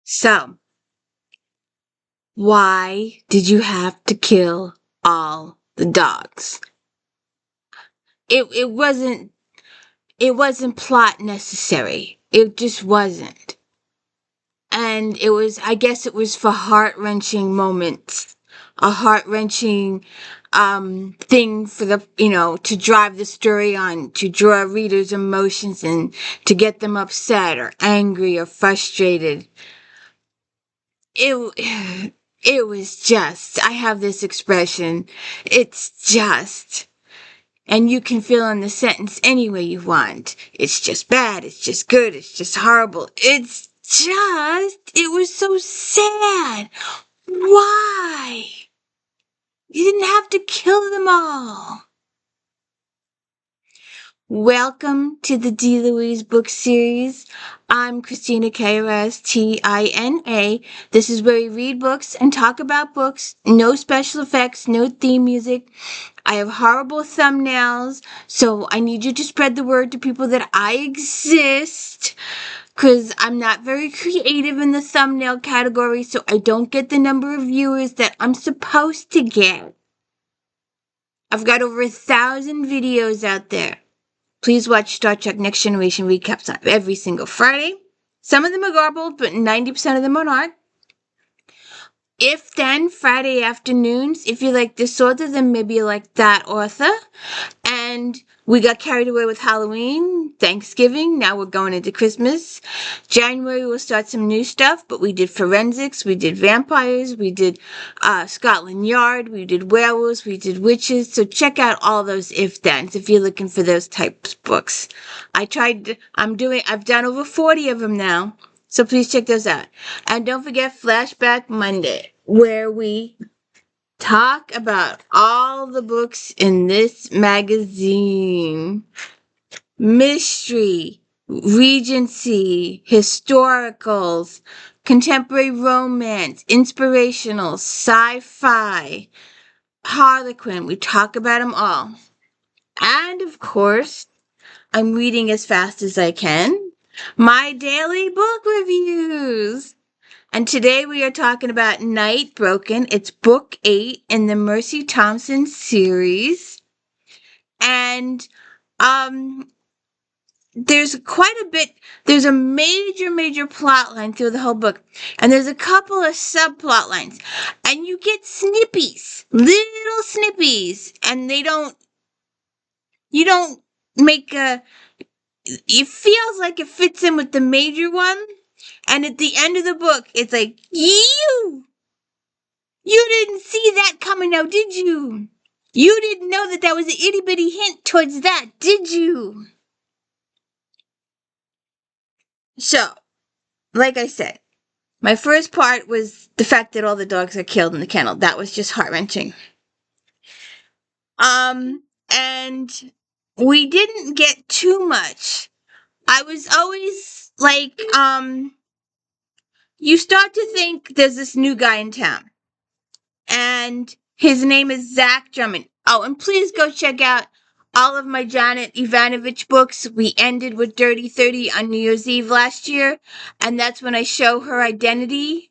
So, why did you have to kill all the dogs? It wasn't plot necessary. It just wasn't. And I guess it was for heart-wrenching moments. A heart-wrenching thing for to drive the story on, to draw readers' emotions and to get them upset or angry or frustrated. It, it was just, I have this expression, it's just. And you can fill in the sentence any way you want. It's just bad, it's just good, it's just horrible. It was so sad. Why? You didn't have to kill them all. Welcome to the D. Louise book series. I'm Christina, K-R-S-T-I-N-A. This is where we read books and talk about books. No special effects, no theme music. I have horrible thumbnails, so I need you to spread the word to people that I exist, because I'm not very creative in the thumbnail category, so I don't get the number of viewers that I'm supposed to get. I've got over 1,000 videos out there. Please watch Star Trek Next Generation recaps on every single Friday. Some of them are garbled, but 90% of them are not. If then, Friday afternoons, if you like this author, then maybe you like that author. And we got carried away with Halloween, Thanksgiving, now we're going into Christmas. January we'll start some new stuff, but we did forensics, we did vampires, we did Scotland Yard, we did werewolves, we did witches. So check out all those if-thens if you're looking for those types of books. I've done over 40 of them now. So please check those out. And don't forget Flashback Monday, where we talk about all the books in this magazine. Mystery, Regency, historicals, contemporary romance, inspirational, sci-fi, Harlequin. We talk about them all. And of course, I'm reading as fast as I can. My daily book reviews. And today we are talking about Night Broken. It's book 8 in the Mercy Thompson series. And there's a major plot line through the whole book. And there's a couple of subplot lines. And you get snippies, little snippies. And you don't make it feels like it fits in with the major one. And at the end of the book, it's like, you didn't see that coming now, did you? You didn't know that was an itty bitty hint towards that, did you? So, like I said, my first part was the fact that all the dogs are killed in the kennel. That was just heart-wrenching. And we didn't get too much. I was always like, you start to think there's this new guy in town. And his name is Zach Drummond. Oh, and please go check out all of my Janet Ivanovich books. We ended with Dirty 30 on New Year's Eve last year, and that's when I show her identity.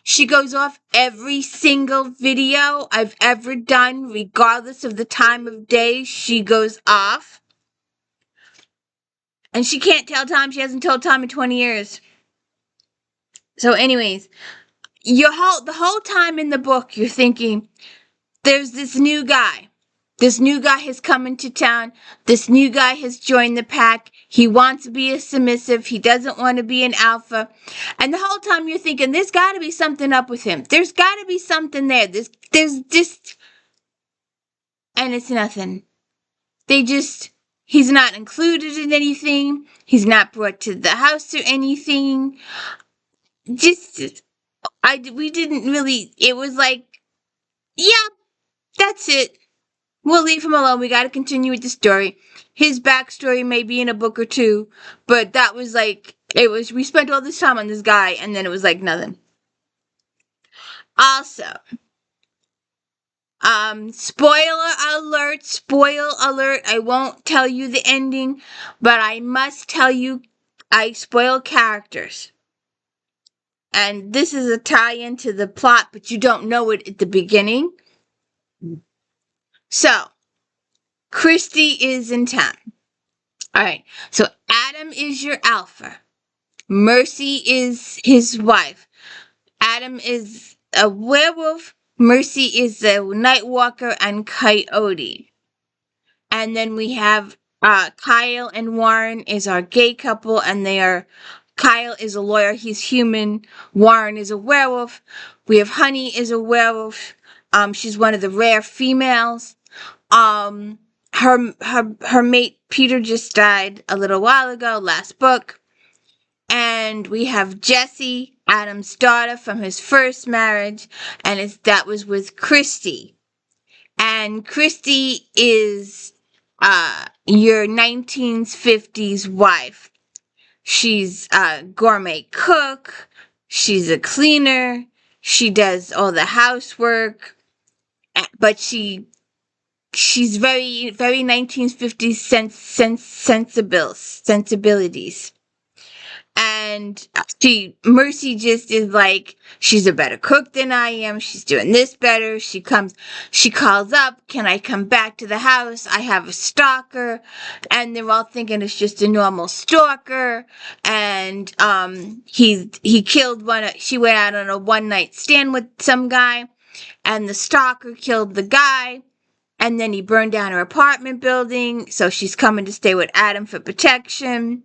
She goes off every single video I've ever done, regardless of the time of day, she goes off. And she can't tell time. She hasn't told time in 20 years. So anyways, the whole time in the book, you're thinking, there's this new guy. This new guy has come into town. This new guy has joined the pack. He wants to be a submissive. He doesn't want to be an alpha. And the whole time you're thinking, there's got to be something up with him. There's got to be something there. There's just... And it's nothing. He's not included in anything. He's not brought to the house or anything. We didn't really... It was like, yeah, that's it. We'll leave him alone. We got to continue with the story. His backstory may be in a book or two, but that was like, we spent all this time on this guy, and then it was like nothing. Also, spoiler alert, I won't tell you the ending, but I must tell you, I spoil characters. and this is a tie-in to the plot, but you don't know it at the beginning. So, Christy is in town. All right. So, Adam is your alpha. Mercy is his wife. Adam is a werewolf. Mercy is a night walker and coyote. And then we have Kyle and Warren is our gay couple, and Kyle is a lawyer, he's human. Warren is a werewolf. We have Honey is a werewolf. She's one of the rare females. Her mate Peter just died a little while ago, last book. And we have Jessie, Adam's daughter from his first marriage, and that was with Christy. And Christy is your 1950s wife. She's a gourmet cook. She's a cleaner. She does all the housework. But she's very, very 1950s sensibilities. And Mercy just is like, she's a better cook than I am. She's doing this better. She calls up, can I come back to the house? I have a stalker. And they're all thinking it's just a normal stalker. And, he killed she went out on a one night stand with some guy, and the stalker killed the guy. And then he burned down her apartment building. So she's coming to stay with Adam for protection.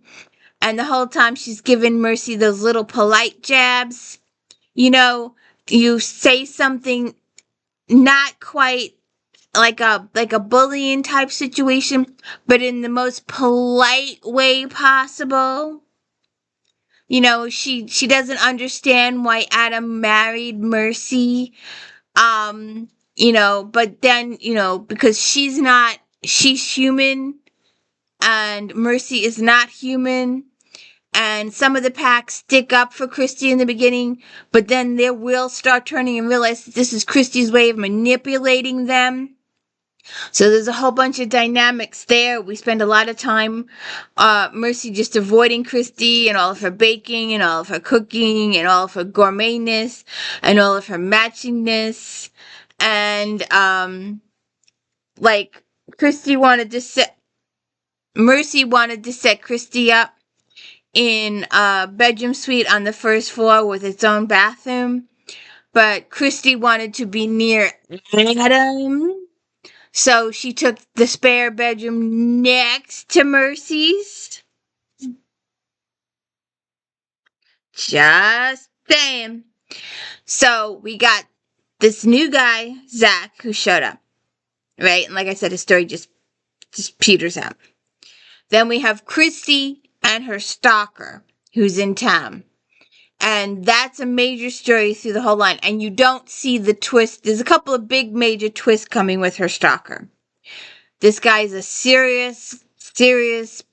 And the whole time she's giving Mercy those little polite jabs. You know, you say something not quite like a bullying type situation, but in the most polite way possible. You know, she doesn't understand why Adam married Mercy. You know, but then, you know, because she's human and Mercy is not human. And some of the packs stick up for Christy in the beginning, but then their wheels start turning and realize that this is Christy's way of manipulating them. So there's a whole bunch of dynamics there. We spend a lot of time, Mercy just avoiding Christy and all of her baking and all of her cooking and all of her gourmetness and all of her matchingness. And, like, Mercy wanted to set Christy up in a bedroom suite on the first floor with its own bathroom, but Christy wanted to be near Adam, so she took the spare bedroom next to Mercy's. Just saying. So we got this new guy, Zach, who showed up, right? And like I said, his story just peters out. Then we have Christy and her stalker, who's in town. And that's a major story through the whole line. And you don't see the twist. There's a couple of big major twists coming with her stalker. This guy's a serious,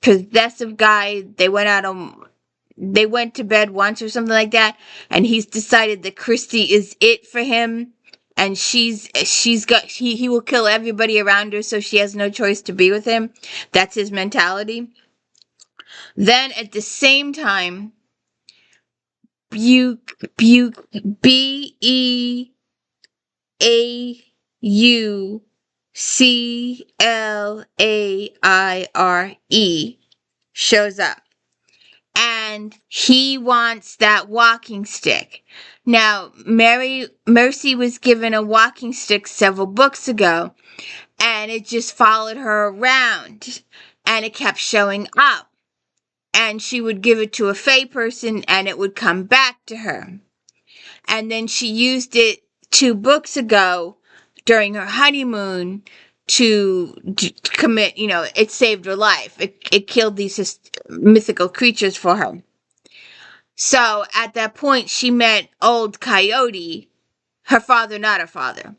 possessive guy. They went to bed once or something like that. And he's decided that Christy is it for him. And he will kill everybody around her, so she has no choice to be with him. That's his mentality. Then at the same time, Beuclaire shows up. And he wants that walking stick. Now, Mercy was given a walking stick several books ago, and it just followed her around, and it kept showing up. And she would give it to a fae person, and it would come back to her. And then she used it 2 books ago during her honeymoon to commit, you know, it saved her life. It killed these mythical creatures for her. So at that point, she met old Coyote, her father, not her father.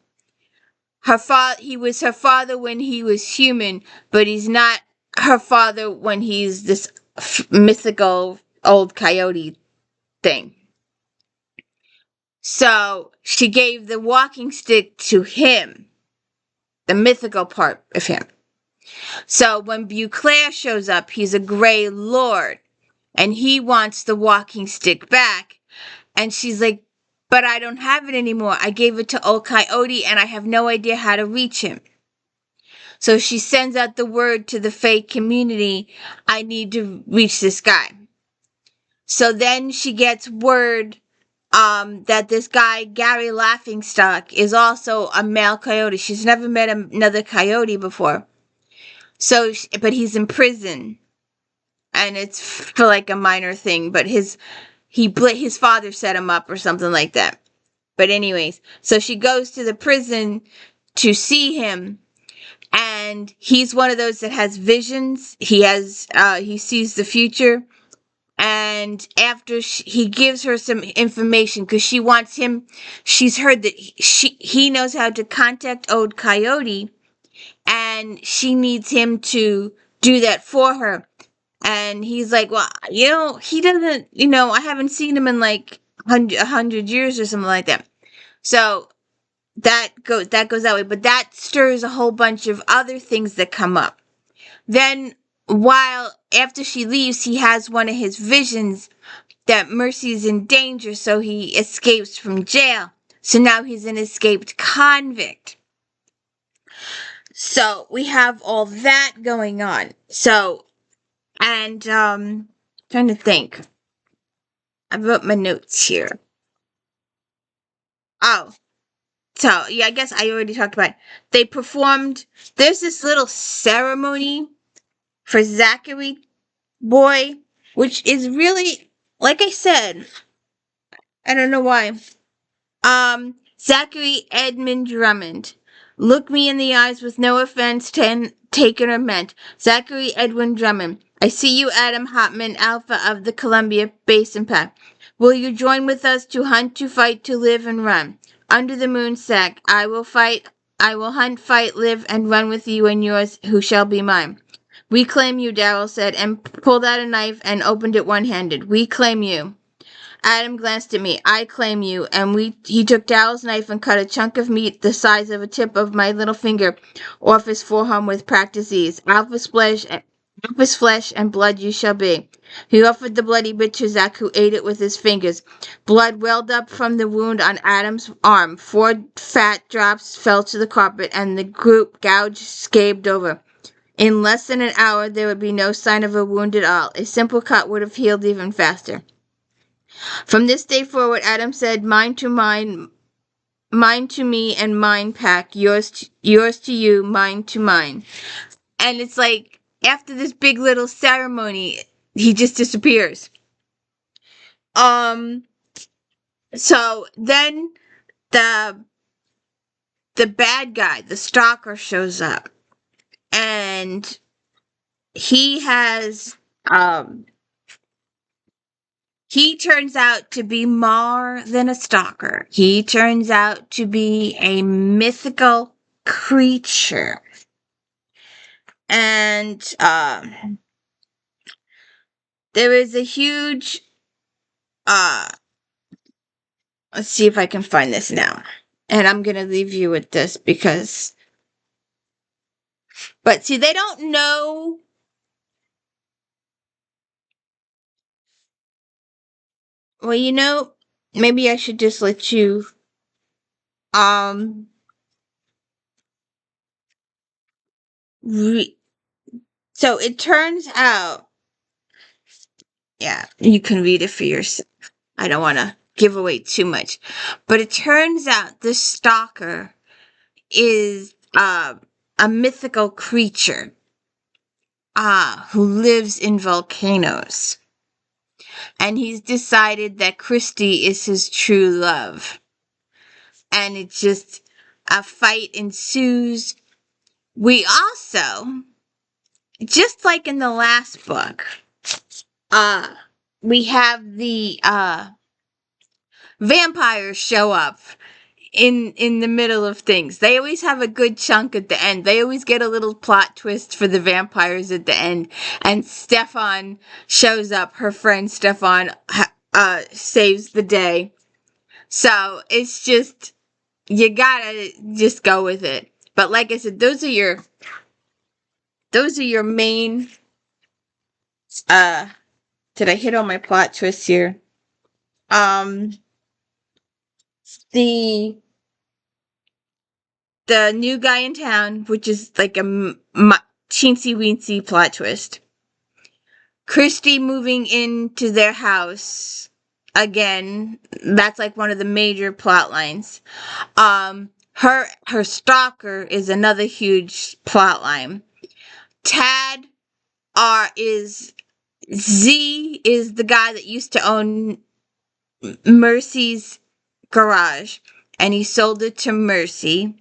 He was her father when he was human, but he's not her father when he's this mythical old coyote thing. So she gave the walking stick to him, the mythical part of him. So when Beuclaire shows up, he's a gray lord, and he wants the walking stick back. And she's like, but I don't have it anymore. I gave it to old Coyote and I have no idea how to reach him. So she sends out the word to the Fae community, I need to reach this guy. So then she gets word that this guy, Gary Laughingstock, is also a male coyote. She's never met another coyote before. So, but he's in prison. And it's for like a minor thing, but his father set him up or something like that. But anyways, so she goes to the prison to see him, and he's one of those that has visions. He sees the future, and after he gives her some information because she wants him. She's heard that he knows how to contact old Coyote, and she needs him to do that for her. And he's like, well, he doesn't, I haven't seen him in like 100 years or something like that. So that goes that way. But that stirs a whole bunch of other things that come up. Then after she leaves, he has one of his visions that Mercy is in danger, so he escapes from jail. So now he's an escaped convict. So we have all that going on. So, and trying to think. I wrote my notes here. Oh, so yeah, I guess I already talked about it. They performed. There's this little ceremony for Zachary Boy, which is really, like I said, I don't know why. Zachary Edmund Drummond. Look me in the eyes with no offense taken or meant. Zachary Edwin Drummond. I see you, Adam Hotman, Alpha of the Columbia Basin Pack. Will you join with us to hunt, to fight, to live, and run? Under the moon sack, I will hunt, fight, live, and run with you and yours, who shall be mine. We claim you, Darrell said, and pulled out a knife and opened it one-handed. We claim you. Adam glanced at me. I claim you. And he took Darrell's knife and cut a chunk of meat the size of a tip of my little finger off his forearm with practiced ease. Alpha's flesh and blood you shall be. He offered the bloody bit to Zach, who ate it with his fingers. Blood welled up from the wound on Adam's arm. 4 fat drops fell to the carpet, and the group scabed over. In less than an hour, there would be no sign of a wound at all. A simple cut would have healed even faster. From this day forward, Adam said, mine to me, and mine pack, yours to you, mine to mine. And it's like, after this big little ceremony, he just disappears. So then the bad guy, the stalker, shows up. And he has, he turns out to be more than a stalker. He turns out to be a mythical creature. And there is a huge, let's see if I can find this now. And I'm going to leave you with this but see, they don't know. Well, maybe I should just let you, so it turns out, yeah, you can read it for yourself. I don't want to give away too much. But it turns out the stalker is a mythical creature who lives in volcanoes. And he's decided that Christy is his true love. And it's just a fight ensues. We also, just like in the last book, we have the vampires show up in the middle of things. They always have a good chunk at the end. They always get a little plot twist for the vampires at the end. And Stefan shows up. Her friend Stefan saves the day. So it's just, you gotta just go with it. But like I said, those are your main, did I hit all my plot twists here? Um, the the new guy in town, which is like a teensy weensy plot twist. Christy moving into their house again. That's like one of the major plot lines. Her stalker is another huge plot line. Tad is Z is the guy that used to own Mercy's garage, and he sold it to Mercy.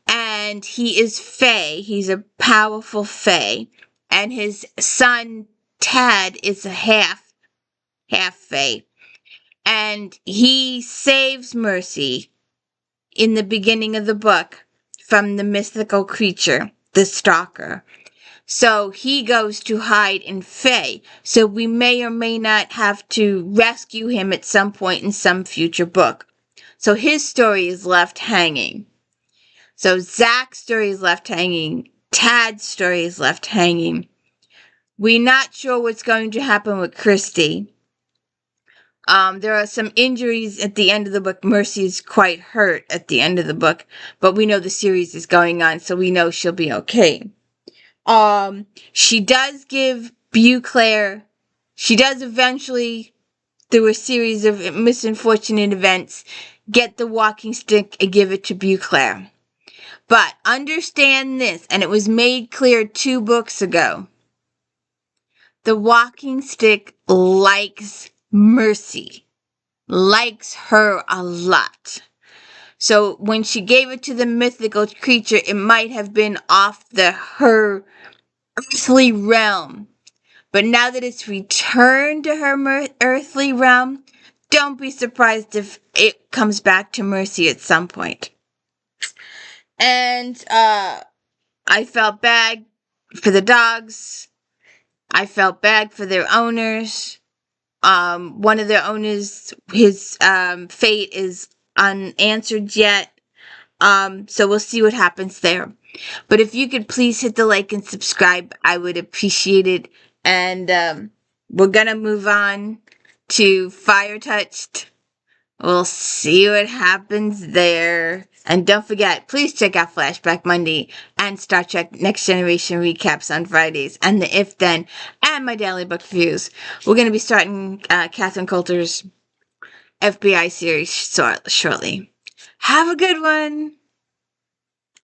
And he is Fae. He's a powerful Fae, and his son Tad is a half Fae, and he saves Mercy in the beginning of the book from the mythical creature, the stalker. So he goes to hide in Fae. So we may or may not have to rescue him at some point in some future book. So his story is left hanging. So Zach's story is left hanging. Tad's story is left hanging. We're not sure what's going to happen with Christy. There are some injuries at the end of the book. Mercy is quite hurt at the end of the book, but we know the series is going on, so we know she'll be okay. She does give Beauclair, she does eventually, through a series of misunfortunate events, get the walking stick and give it to Beauclair. But understand this, and it was made clear 2 books ago. The walking stick likes Mercy, likes her a lot. So when she gave it to the mythical creature, it might have been off her earthly realm. But now that it's returned to her earthly realm, don't be surprised if it comes back to Mercy at some point. And I felt bad for the dogs. I felt bad for their owners. One of their owners, his fate is unanswered yet. So we'll see what happens there. But if you could please hit the like and subscribe, I would appreciate it. And we're gonna move on to Fire Touched. We'll see what happens there. And don't forget, please check out Flashback Monday and Star Trek Next Generation recaps on Fridays, and the If Then, and my daily book reviews. We're going to be starting Catherine Coulter's FBI series shortly. Have a good one.